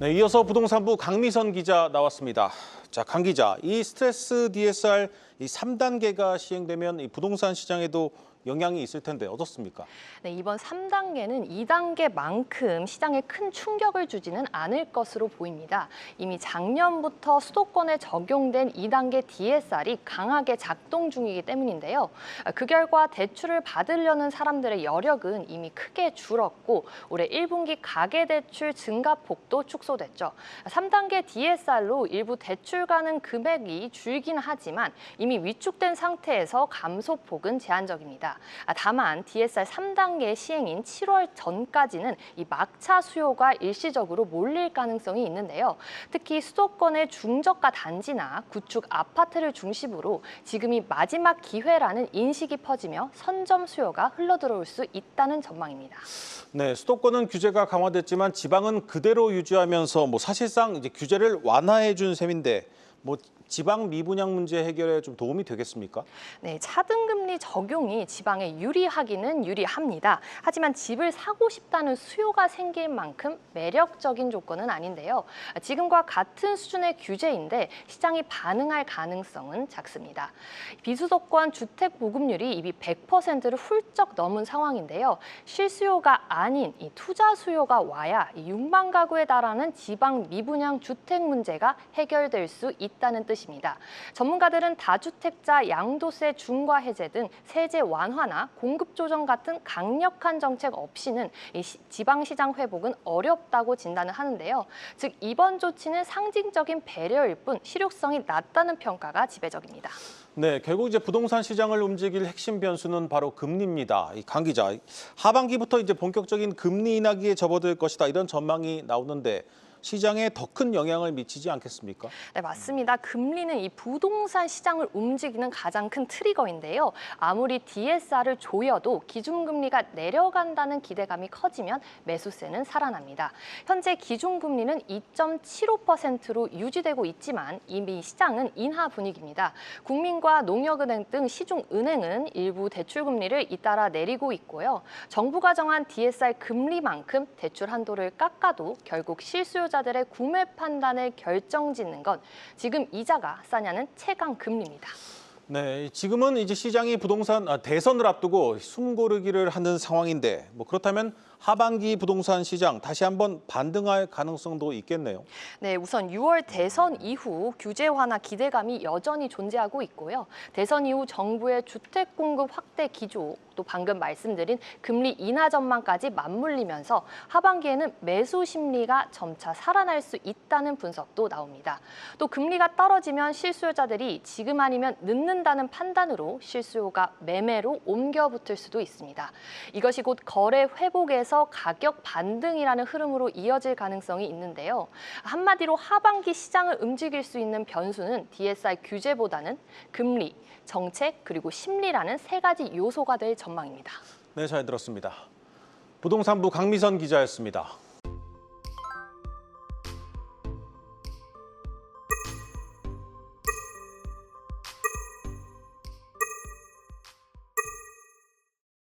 네, 이어서 부동산부 강미선 기자 나왔습니다. 자, 강 기자, 이 스트레스 DSR 이 3단계가 시행되면 이 부동산 시장에도 영향이 있을 텐데 어떻습니까? 네, 이번 3단계는 2단계만큼 시장에 큰 충격을 주지는 않을 것으로 보입니다. 이미 작년부터 수도권에 적용된 2단계 DSR이 강하게 작동 중이기 때문인데요. 그 결과 대출을 받으려는 사람들의 여력은 이미 크게 줄었고 올해 1분기 가계대출 증가폭도 축소됐죠. 3단계 DSR로 일부 대출 가능 금액이 줄긴 하지만 이미 위축된 상태에서 감소폭은 제한적입니다. 다만 DSR 3단계 시행인 7월 전까지는 이 막차 수요가 일시적으로 몰릴 가능성이 있는데요. 특히 수도권의 중저가 단지나 구축 아파트를 중심으로 지금이 마지막 기회라는 인식이 퍼지며 선점 수요가 흘러들어올 수 있다는 전망입니다. 네, 수도권은 규제가 강화됐지만 지방은 그대로 유지하면서 사실상 이제 규제를 완화해 준 셈인데 지방 미분양 문제 해결에 좀 도움이 되겠습니까? 네, 차등금리 적용이 지방에 유리하기는 유리합니다. 하지만 집을 사고 싶다는 수요가 생길 만큼 매력적인 조건은 아닌데요. 지금과 같은 수준의 규제인데 시장이 반응할 가능성은 작습니다. 비수도권 주택 보급률이 이미 100%를 훌쩍 넘은 상황인데요. 실수요가 아닌 이 투자 수요가 와야 6만 가구에 달하는 지방 미분양 주택 문제가 해결될 수 있다는 뜻입니다. 전문가들은 다주택자 양도세 중과 해제 등 세제 완화나 공급 조정 같은 강력한 정책 없이는 이 지방시장 회복은 어렵다고 진단을 하는데요. 즉 이번 조치는 상징적인 배려일 뿐 실효성이 낮다는 평가가 지배적입니다. 네, 결국 이제 부동산 시장을 움직일 핵심 변수는 바로 금리입니다. 강 기자, 하반기부터 이제 본격적인 금리 인하기에 접어들 것이다 이런 전망이 나오는데 시장에 더 큰 영향을 미치지 않겠습니까? 네, 맞습니다. 금리는 이 부동산 시장을 움직이는 가장 큰 트리거인데요. 아무리 DSR을 조여도 기준금리가 내려간다는 기대감이 커지면 매수세는 살아납니다. 현재 기준금리는 2.75%로 유지되고 있지만 이미 시장은 인하 분위기입니다. 국민과 농협은행 등 시중은행은 일부 대출금리를 잇따라 내리고 있고요. 정부가 정한 DSR 금리만큼 대출 한도를 깎아도 결국 실수요자들의 구매 판단을 결정짓는 건 지금 이자가 싸냐는 최강 금리입니다. 네, 지금은 이제 시장이 부동산 대선을 앞두고 숨고르기를 하는 상황인데 그렇다면 하반기 부동산 시장 다시 한번 반등할 가능성도 있겠네요. 네, 우선 6월 대선 이후 규제 완화 기대감이 여전히 존재하고 있고요. 대선 이후 정부의 주택 공급 확대 기조, 또 방금 말씀드린 금리 인하 전망까지 맞물리면서 하반기에는 매수 심리가 점차 살아날 수 있다는 분석도 나옵니다. 또 금리가 떨어지면 실수요자들이 지금 아니면 늦는다는 판단으로 실수요가 매매로 옮겨붙을 수도 있습니다. 이것이 곧 거래 회복에서 가격 반등이라는 흐름으로 이어질 가능성이 있는데요. 한마디로 하반기 시장을 움직일 수 있는 변수는 DSR 규제보다는 금리, 정책, 그리고 심리라는 세 가지 요소가 될 전망입니다. 네, 잘 들었습니다. 부동산부 강미선 기자였습니다.